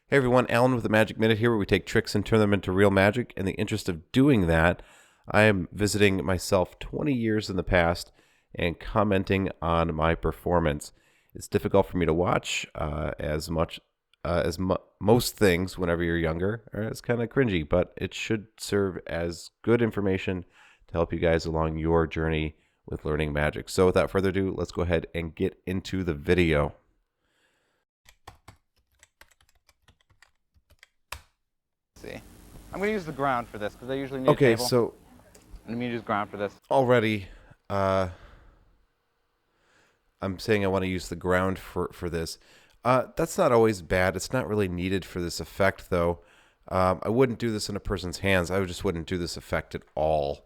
Hey everyone, Alan with the Magic Minute here, where we take tricks and turn them into real magic. In the interest of doing that, I am visiting myself 20 years in the past and commenting on my performance. It's difficult for me to watch as much as most things whenever you're younger. It's kind of cringy, but it should serve as good information to help you guys along your journey with learning magic. So without further ado, let's go ahead and get into the video. See, I'm going to use the ground for this because I usually need a Okay, table. so I'm going to use ground for this. already I'm saying I want to use the ground for this. That's not always bad. It's not really needed for this effect, though. I wouldn't do this in a person's hands. I just wouldn't do this effect at all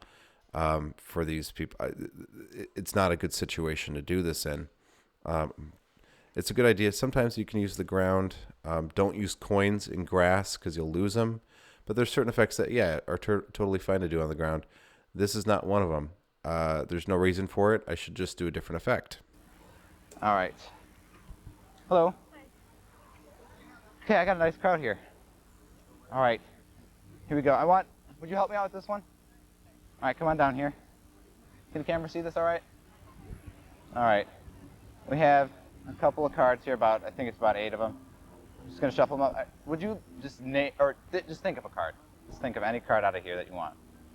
for these people. It's not a good situation to do this in. It's a good idea. Sometimes you can use the ground. Don't use coins in grass because you'll lose them. But there's certain effects that, yeah, are totally fine to do on the ground. This is not one of them. There's no reason for it. I should just do a different effect. All right. Hello. Okay, I got a nice crowd here. All right. Here we go. Would you help me out with this one? All right, come on down here. Can the camera see this all right? All right. We have a couple of cards here, I think it's about 8 of them. I'm just going to shuffle them up. Would you just just think of a card. Just think of any card out of here that you want.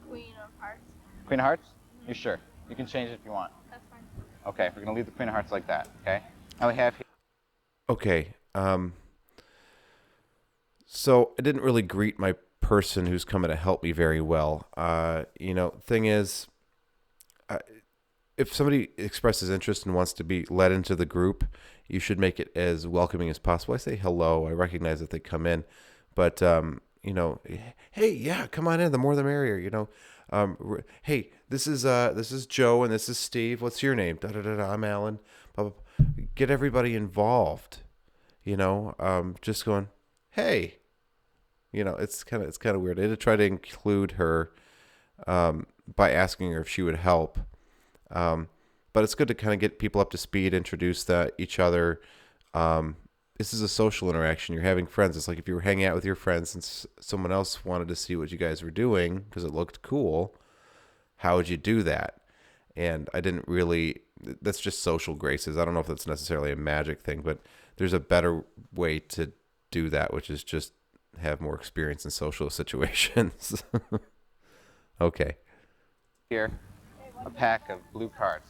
Queen of Hearts. Queen of Hearts? You sure? You can change it if you want. That's fine. Okay, we're going to leave the Queen of Hearts like that, okay? Now we have here. Okay. So I didn't really greet my person who's coming to help me very well. Thing is, if somebody expresses interest and wants to be led into the group, you should make it as welcoming as possible. I say hello. I recognize that they come in, but hey, yeah, come on in. The more the merrier. Hey, this is Joe and this is Steve. What's your name? Da da da da. I'm Alan. Blah, blah, blah. Get everybody involved. Just going, hey. It's kind of weird. I had to try to include her by asking her if she would help. But it's good to kind of get people up to speed, introduce each other. This is a social interaction. You're having friends. It's like if you were hanging out with your friends and someone else wanted to see what you guys were doing because it looked cool. How would you do that? And I didn't really. That's just social graces. I don't know if that's necessarily a magic thing, but there's a better way to do that, which is just have more experience in social situations. Okay. Here, a pack of blue cards.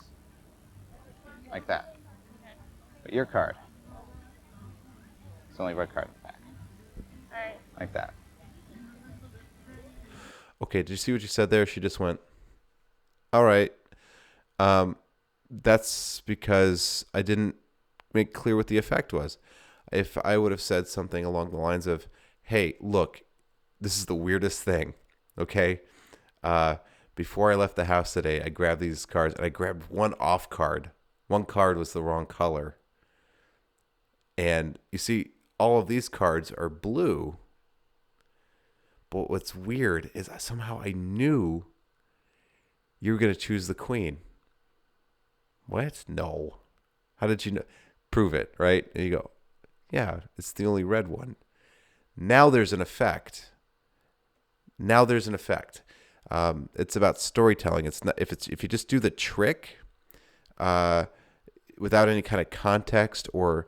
Like that. But your card, it's the only red card in the pack. Alright. Like that. Okay, did you see what you said there? She just went, all right. That's because I didn't make clear what the effect was. If I would have said something along the lines of, hey, look, this is the weirdest thing, okay? Before I left the house today, I grabbed these cards, and I grabbed one off card. One card was the wrong color. And you see, all of these cards are blue. But what's weird is somehow I knew you were going to choose the queen. What? No. How did you know? Prove it, right? And you go, yeah, it's the only red one. Now there's an effect. It's about storytelling. It's not if you just do the trick without any kind of context or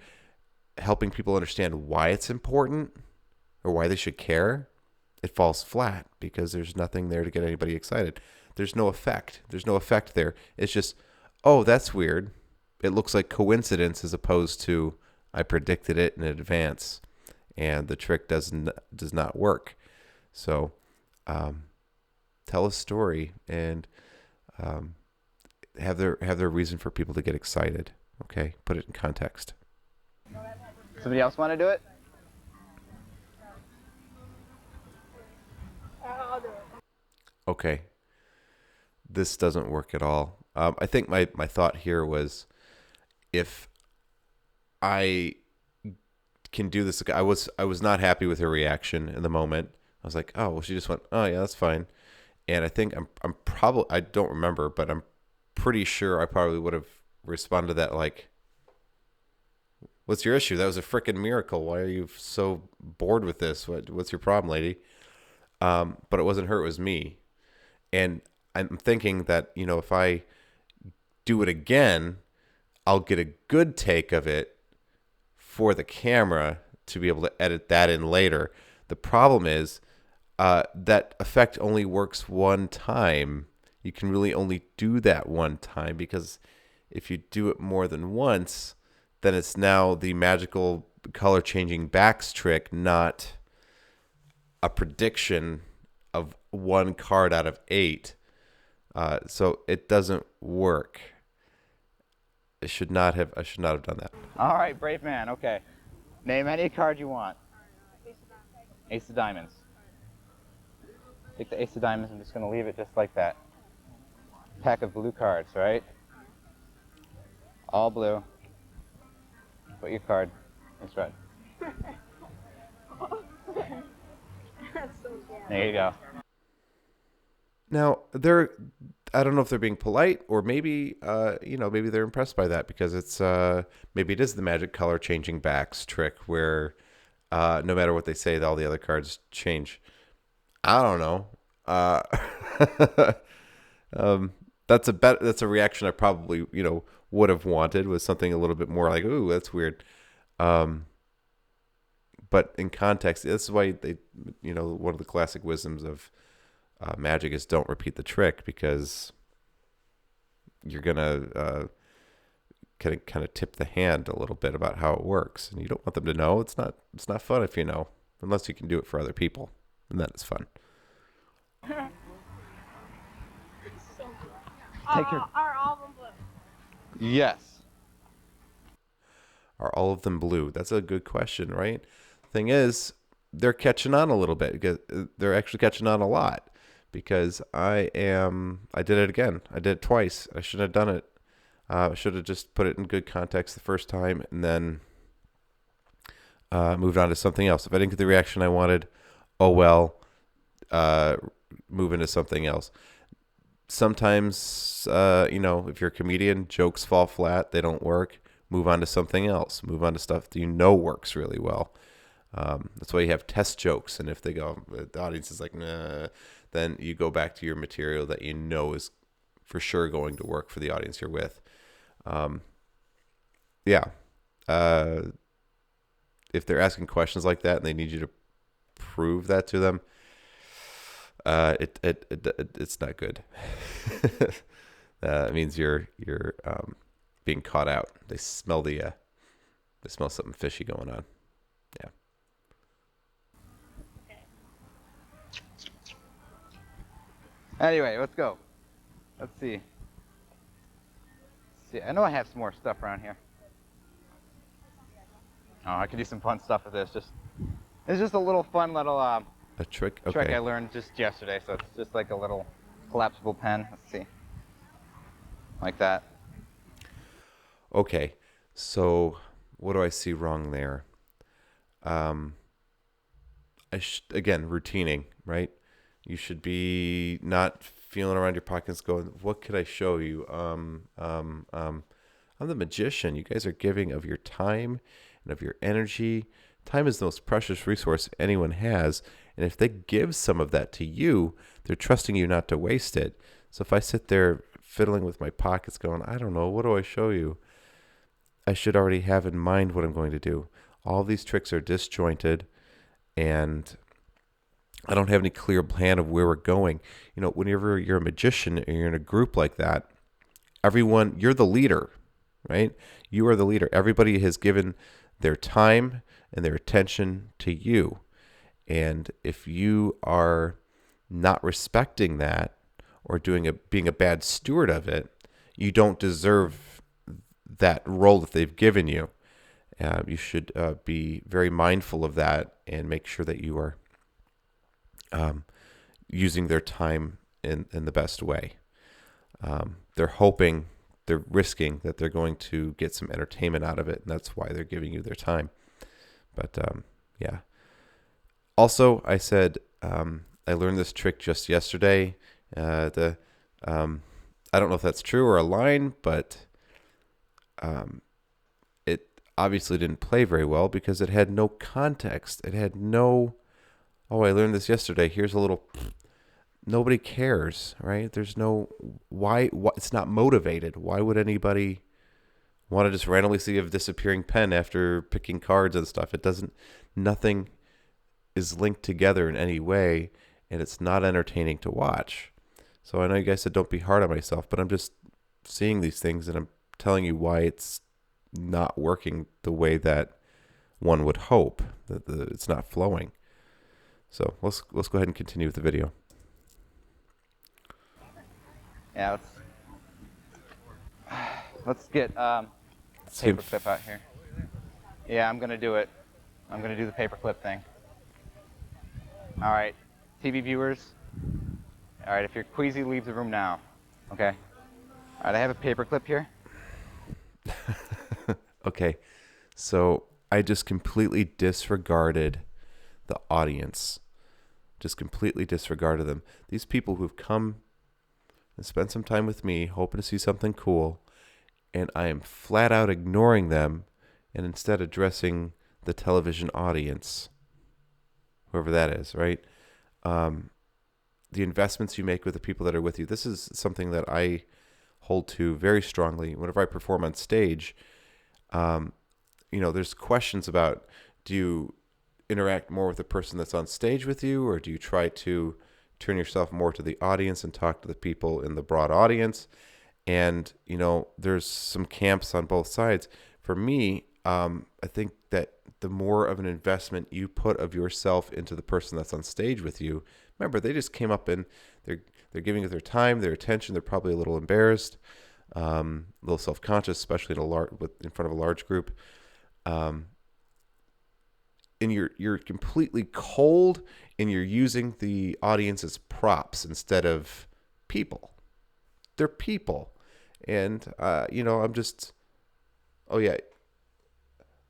helping people understand why it's important or why they should care, it falls flat because there's nothing there to get anybody excited. There's no effect. There's no effect there. It's just, oh, that's weird. It looks like coincidence as opposed to I predicted it in advance. And the trick does not work. So tell a story and have their reason for people to get excited. Okay, put it in context. Somebody else want to do it? I'll do it. Okay, this doesn't work at all. I think my thought here was if I can do this. I was not happy with her reaction in the moment. I was like, oh, well, she just went, oh yeah, that's fine. And I think I'm probably, I don't remember, but I'm pretty sure I probably would have responded to that like, What's your issue? That was a freaking miracle. Why are you so bored with this? What's your problem, lady? But it wasn't her, it was me. And I'm thinking that, if I do it again, I'll get a good take of it for the camera to be able to edit that in later. The problem is that effect only works one time. You can really only do that one time, because if you do it more than once, then it's now the magical color changing backs trick, not a prediction of one card out of 8. So it doesn't work. I should not have done that. All right, brave man. Okay. Name any card you want. Ace of diamonds. Take the ace of diamonds. I'm just going to leave it just like that. Pack of blue cards, right? All blue. Put your card. It's red. That's so bad. There you go. Now, I don't know if they're being polite, or maybe maybe they're impressed by that, because it's maybe it is the magic color changing backs trick where no matter what they say, all the other cards change. I don't know. That's a reaction I probably would have wanted, was something a little bit more like, ooh, that's weird. But in context, this is why they, one of the classic wisdoms of magic is don't repeat the trick, because you're gonna kind of tip the hand a little bit about how it works, and you don't want them to know. It's not fun if you know, unless you can do it for other people, and that is fun. So good. Take your- Are all of them blue? Yes. Are all of them blue? That's a good question, right? Thing is, they're catching on a little bit, because they're actually catching on a lot, because I did it again. I did it twice. I shouldn't have done it. I should have just put it in good context the first time, and then moved on to something else. If I didn't get the reaction I wanted, oh well, move into something else. Sometimes, if you're a comedian, jokes fall flat, they don't work. Move on to something else. Move on to stuff that works really well. That's why you have test jokes, and if the audience is like, nah, then you go back to your material that is for sure going to work for the audience you're with. If they're asking questions like that and they need you to prove that to them, it's not good. It means you're being caught out. They smell something fishy going on. Yeah. Anyway, let's go. Let's see. I know I have some more stuff around here. Oh, I could do some fun stuff with this. It's just a little fun little A trick? Okay. trick I learned just yesterday. So it's just like a little collapsible pen. Let's see. Like that. Okay. So what do I see wrong there? Again, routining, right? You should be not feeling around your pockets going, what could I show you? I'm the magician. You guys are giving of your time and of your energy. Time is the most precious resource anyone has. And if they give some of that to you, they're trusting you not to waste it. So if I sit there fiddling with my pockets going, I don't know, what do I show you? I should already have in mind what I'm going to do. All these tricks are disjointed, and I don't have any clear plan of where we're going. Whenever you're a magician and you're in a group like that, you're the leader, right? You are the leader. Everybody has given their time and their attention to you. And if you are not respecting that, or being a bad steward of it, you don't deserve that role that they've given you. You should be very mindful of that and make sure that you are using their time in the best way. They're risking that they're going to get some entertainment out of it, and that's why they're giving you their time. But yeah. Also, I said I learned this trick just yesterday. I don't know if that's true or a line, but obviously didn't play very well because it had no context. It had no, oh, I learned this yesterday. Here's a little, nobody cares, right? There's no, why it's not motivated. Why would anybody want to just randomly see a disappearing pen after picking cards and stuff? It doesn't, nothing is linked together in any way, and it's not entertaining to watch. So I know you guys said don't be hard on myself, but I'm just seeing these things and I'm telling you why it's not working the way that one would hope, that it's not flowing. So let's go ahead and continue with the video. Yeah, let's get paper clip out here. Yeah, I'm gonna do it. I'm gonna do the paperclip thing. All right, TV viewers. All right, if you're queasy, leave the room now. Okay. All right, I have a paperclip here. Okay, so I just completely disregarded the audience. Just completely disregarded them. These people who've come and spent some time with me, hoping to see something cool, and I am flat out ignoring them and instead addressing the television audience, whoever that is, right? The investments you make with the people that are with you. This is something that I hold to very strongly whenever I perform on stage. There's questions about, do you interact more with the person that's on stage with you, or do you try to turn yourself more to the audience and talk to the people in the broad audience? And, there's some camps on both sides. For me, I think that the more of an investment you put of yourself into the person that's on stage with you, remember, they just came up and they're giving it their time, their attention. They're probably a little embarrassed, a little self-conscious, especially in front of a large group. And you're completely cold, and you're using the audience as props instead of people. They're people. And, I'm just, oh yeah,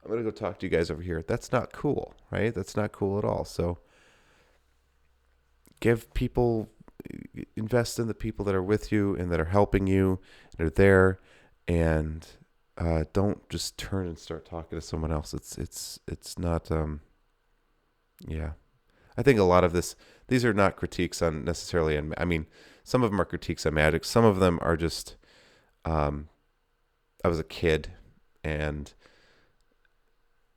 I'm going to go talk to you guys over here. That's not cool, right? That's not cool at all. So invest in the people that are with you and that are helping you and are there, and don't just turn and start talking to someone else. It's not, yeah. I think a lot of these are not critiques on necessarily, I mean, some of them are critiques on magic. Some of them are just, I was a kid, and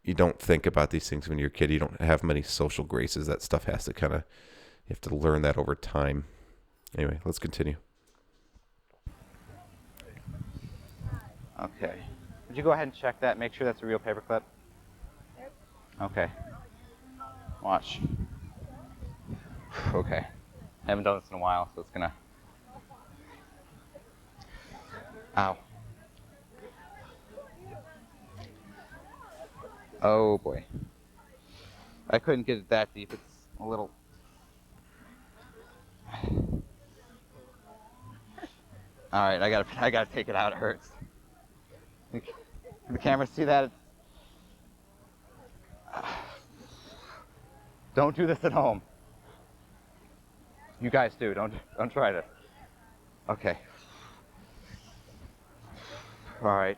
you don't think about these things when you're a kid. You don't have many social graces. That stuff has to you have to learn that over time. Anyway, let's continue. Okay. Would you go ahead and check that? Make sure that's a real paperclip. Okay. Watch. Okay. Haven't done this in a while, so it's gonna. Ow. Oh boy. I couldn't get it that deep. It's a little. All right, I gotta take it out. It hurts. Can the camera see that? Don't do this at home. You guys do. Don't try this. Okay. All right.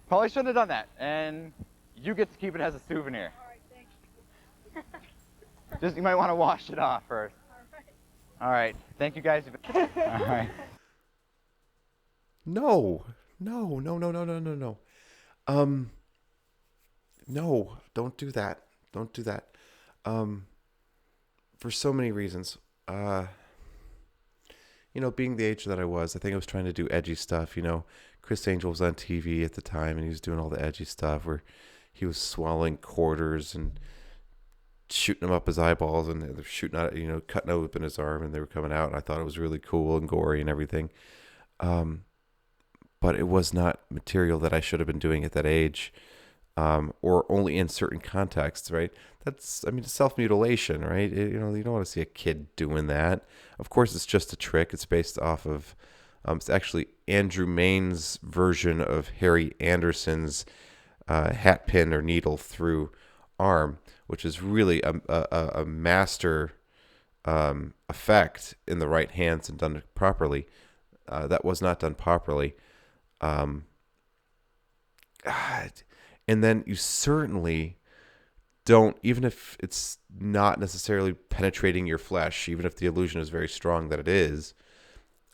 Probably shouldn't have done that. And you get to keep it as a souvenir. All right, thanks. Just you might want to wash it off first. All right. All right. Thank you guys. All right. No, don't do that. Don't do that. For so many reasons. Being the age that I was, I think I was trying to do edgy stuff. Chris Angel was on TV at the time, and he was doing all the edgy stuff where he was swallowing quarters and shooting them up his eyeballs, and they're shooting out, cutting open his arm, and they were coming out. And I thought it was really cool and gory and everything. But it was not material that I should have been doing at that age, or only in certain contexts, right? It's self-mutilation, right? You don't want to see a kid doing that. Of course, it's just a trick. It's based off of, it's actually Andrew Maine's version of Harry Anderson's hat pin or needle through arm, which is really a master effect in the right hands and done properly. That was not done properly. And then you certainly don't, even if it's not necessarily penetrating your flesh, even if the illusion is very strong that it is,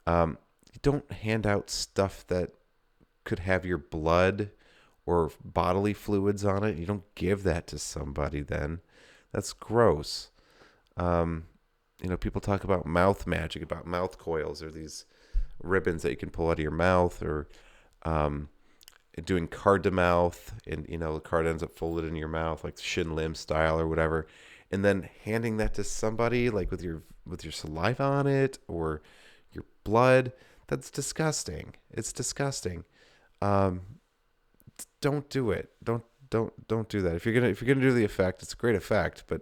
you don't hand out stuff that could have your blood or bodily fluids on it. You don't give that to somebody then. That's gross. People talk about mouth magic, about mouth coils, or these ribbons that you can pull out of your mouth, or doing card to mouth, and the card ends up folded in your mouth, like shin limb style or whatever, and then handing that to somebody, like with your saliva on it or your blood. That's disgusting. It's disgusting. Don't do it. Don't do that. If you're gonna do the effect, it's a great effect, but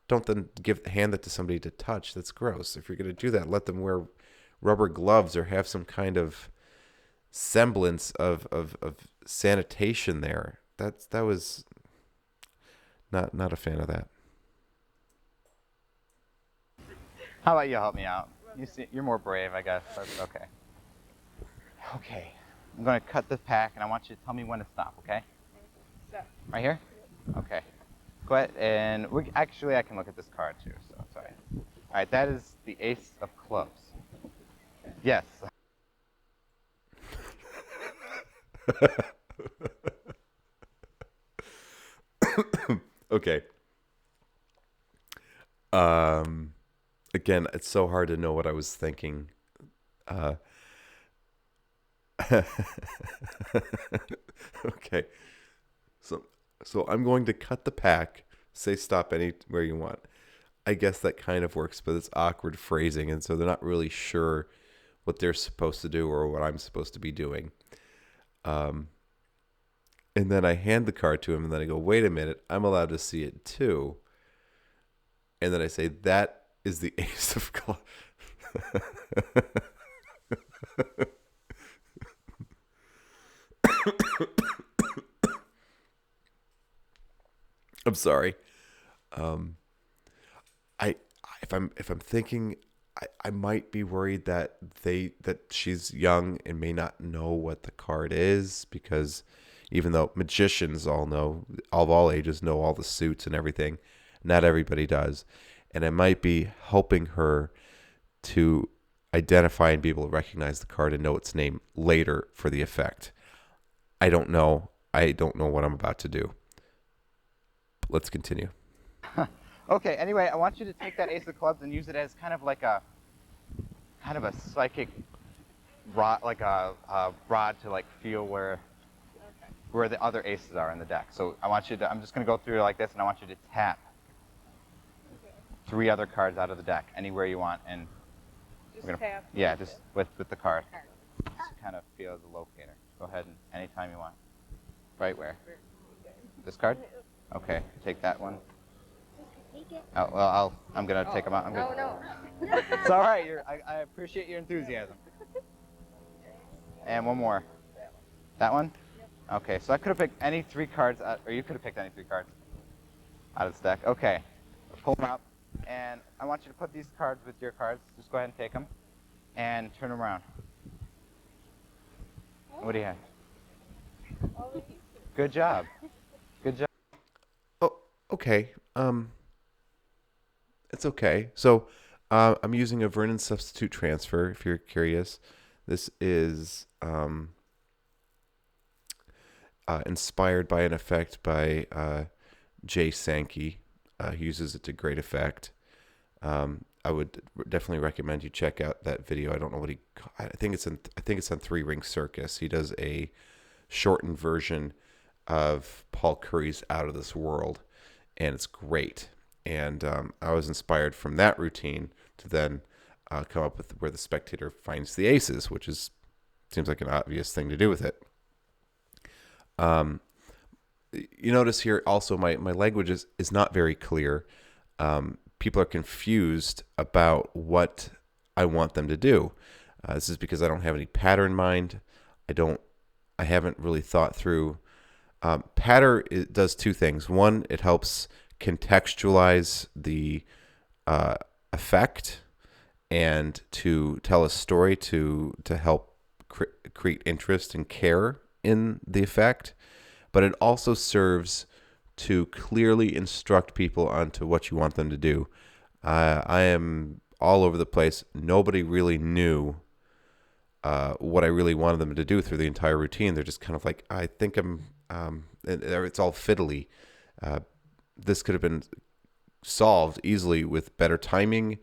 don't then hand that to somebody to touch. That's gross. If you're gonna do that, let them wear rubber gloves or have some kind of semblance of sanitation there. That was not a fan of that. How about you help me out? You're more brave, I guess. Okay. Okay. I'm going to cut this pack, and I want you to tell me when to stop, okay? Stop. Right here? Okay. Go ahead, and actually, I can look at this card, too, so sorry. All right, that is the ace of clubs. Yes. Okay. Again, it's so hard to know what I was thinking. Okay. So I'm going to cut the pack, say stop anywhere you want. I guess that kind of works, but it's awkward phrasing, and so they're not really sure what they're supposed to do or what I'm supposed to be doing. And then I hand the card to him, and then I go, wait a minute, I'm allowed to see it too. And then I say, that is the ace of clubs. I'm sorry. I if I'm thinking, I might be worried that she's young and may not know what the card is, because even though magicians of all ages know all the suits and everything, not everybody does. And I might be helping her to identify and be able to recognize the card and know its name later for the effect. I don't know. I don't know what I'm about to do. Let's continue. Okay, anyway, I want you to take that ace of clubs and use it as kind of a psychic rod, like a rod to feel where the other aces are in the deck. So I'm just going to go through like this, and I want you to tap 3 other cards out of the deck, anywhere you want, and Tap. yeah, just with the card. Just to kind of feel as a locator. Go ahead and anytime you want. Right where? This card? Okay, take that one. Take it. Oh, well, I'm gonna take them out. No. It's all right. I appreciate your enthusiasm. And one more. That one? Okay, so I could have picked any 3 cards, or you could have picked any 3 cards out of this deck. Okay, pull them out, and I want you to put these cards with your cards. Just go ahead and take them, and turn them around. What do you have? Good job. Good job. Oh, okay. It's okay. So, I'm using a Vernon substitute transfer, if you're curious. This is inspired by an effect by Jay Sankey. He uses it to great effect. I would definitely recommend you check out that video. I don't know what I think it's on Three Ring Circus. He does a shortened version of Paul Curry's Out of This World, and it's great. And I was inspired from that routine to then come up with where the spectator finds the aces, which seems like an obvious thing to do with it. You notice here also my language is not very clear. People are confused about what I want them to do. This is because I don't have any pattern in mind. I haven't really thought through. Patter does 2 things. One, it helps contextualize the effect and to tell a story to help create interest and care in the effect. but it also serves to clearly instruct people onto what you want them to do. I am all over the place. Nobody really knew what I really wanted them to do through the entire routine. They're just kind of like, I think it's all fiddly. This could have been solved easily with better timing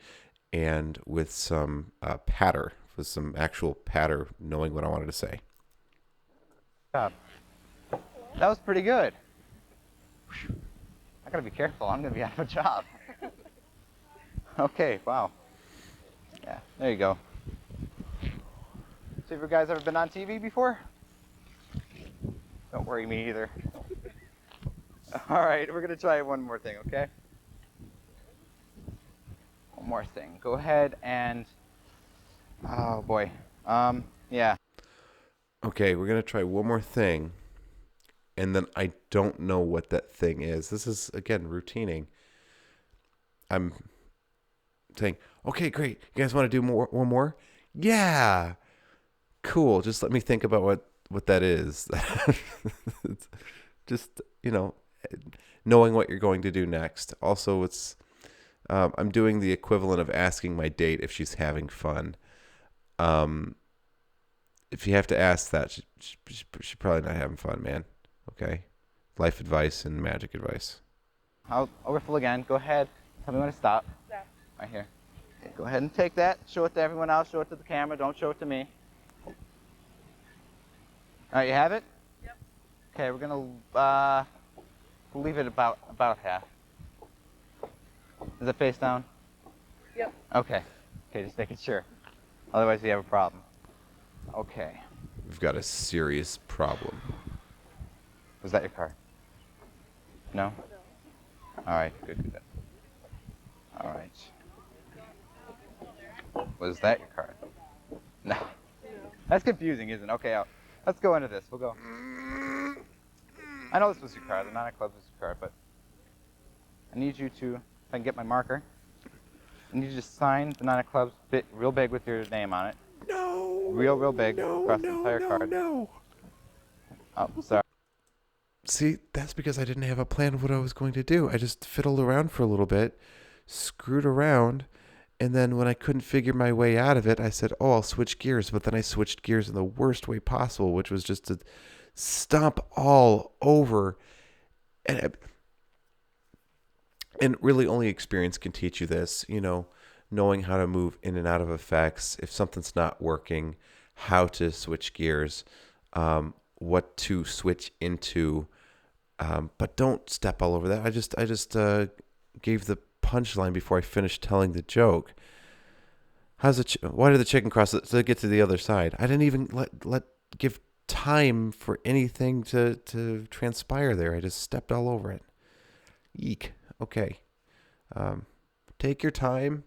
and with some patter, with some actual patter, knowing what I wanted to say. Job. That was pretty good. I gotta be careful. I'm gonna be out of a job. Okay, wow. Yeah, there you go. So have you guys ever been on TV before? Don't worry, me either. All right, we're gonna try one more thing, okay? One more thing. Go ahead and, oh boy. Yeah. Okay, we're going to try one more thing, and then I don't know what that thing is. This is, again, routining. I'm saying, okay, great. You guys want to do one more? Yeah. Cool. Just let me think about what that is. It's just, knowing what you're going to do next. Also, I'm doing the equivalent of asking my date if she's having fun. If you have to ask that, she's probably not having fun, man. Okay? Life advice and magic advice. I'll riffle again. Go ahead. Tell me when to stop. Stop. Right here. Okay, go ahead and take that. Show it to everyone else. Show it to the camera. Don't show it to me. All right, you have it? Yep. Okay, we're gonna leave it about half. Is it face down? Yep. Okay. Okay, just making sure. Otherwise, we have a problem. Okay. We've got a serious problem. Was that your card? No? All right, good. All right. Was that your card? No. That's confusing, isn't it? Okay, let's go into this. We'll go. I know this was your card. The Nine of Clubs was your card, but I need you to, if I can get my marker, I need you to sign the Nine of Clubs real big with your name on it. No. Real big across the entire card. No. Oh, sorry. See, that's because I didn't have a plan of what I was going to do. I just fiddled around for a little bit, screwed around, and then when I couldn't figure my way out of it, I said, oh, I'll switch gears. But then I switched gears in the worst way possible, which was just to stomp all over. And really only experience can teach you this, knowing how to move in and out of effects. If something's not working, how to switch gears, what to switch into. But don't step all over that. I just gave the punchline before I finished telling the joke. Why did the chicken cross to get to the other side? I didn't even give time for anything to transpire there. I just stepped all over it. Eek. Okay. Take your time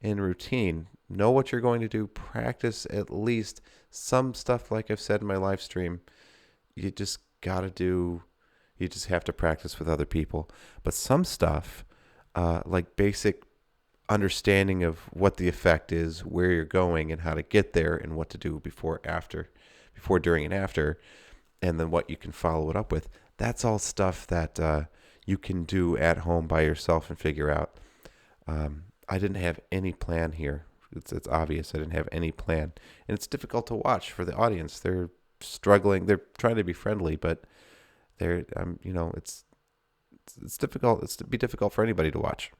in routine. Know what you're going to do. Practice at least some stuff, like I've said in my live stream. You just have to practice with other people. But some stuff, like basic understanding of what the effect is, where you're going, and how to get there, and what to do before, during, and after, and then what you can follow it up with. That's all stuff that you can do at home by yourself and figure out. I didn't have any plan here. It's obvious I didn't have any plan, and it's difficult to watch for the audience. They're struggling. They're trying to be friendly, but it's difficult. It's to be difficult for anybody to watch.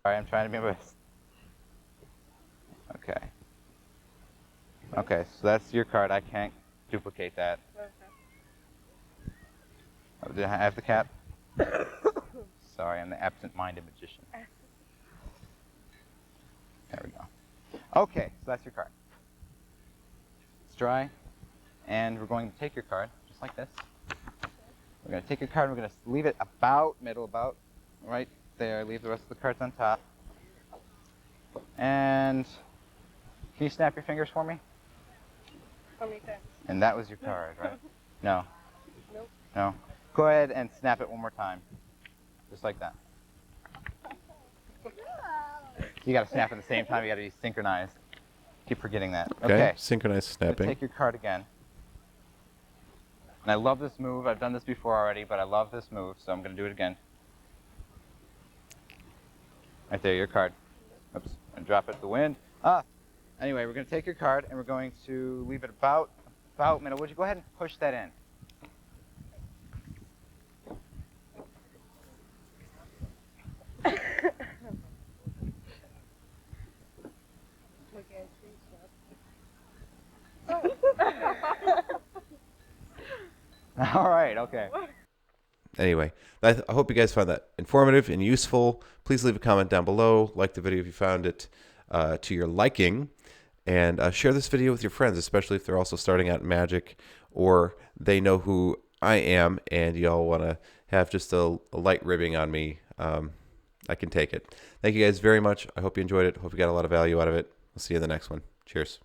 Sorry, I'm trying to be my best. Okay, so that's your card. I can't duplicate that. Okay. Oh, did I have the cap? Sorry, I'm the absent-minded magician. There we go. Okay, so that's your card. It's dry, and we're going to take your card, just like this. We're going to take your card, and we're going to leave it about right there. Leave the rest of the cards on top. And can you snap your fingers for me? How many times? And that was your card, right? No. Nope. No. Go ahead and snap it one more time. Just like that. You got to snap at the same time. You got to be synchronized. Keep forgetting that. Okay. Synchronized snapping. Take your card again. And I love this move. I've done this before already, but I love this move, so I'm going to do it again. Right there, your card. Oops, and drop it to the wind. Anyway, we're going to take your card and we're going to leave it about middle. Would you go ahead and push that in? All right, okay. Anyway, I hope you guys found that informative and useful. Please leave a comment down below. Like the video if you found it to your liking. And share this video with your friends, especially if they're also starting out in Magic or they know who I am and y'all want to have just a light ribbing on me. I can take it. Thank you guys very much. I hope you enjoyed it. Hope you got a lot of value out of it. We'll see you in the next one. Cheers.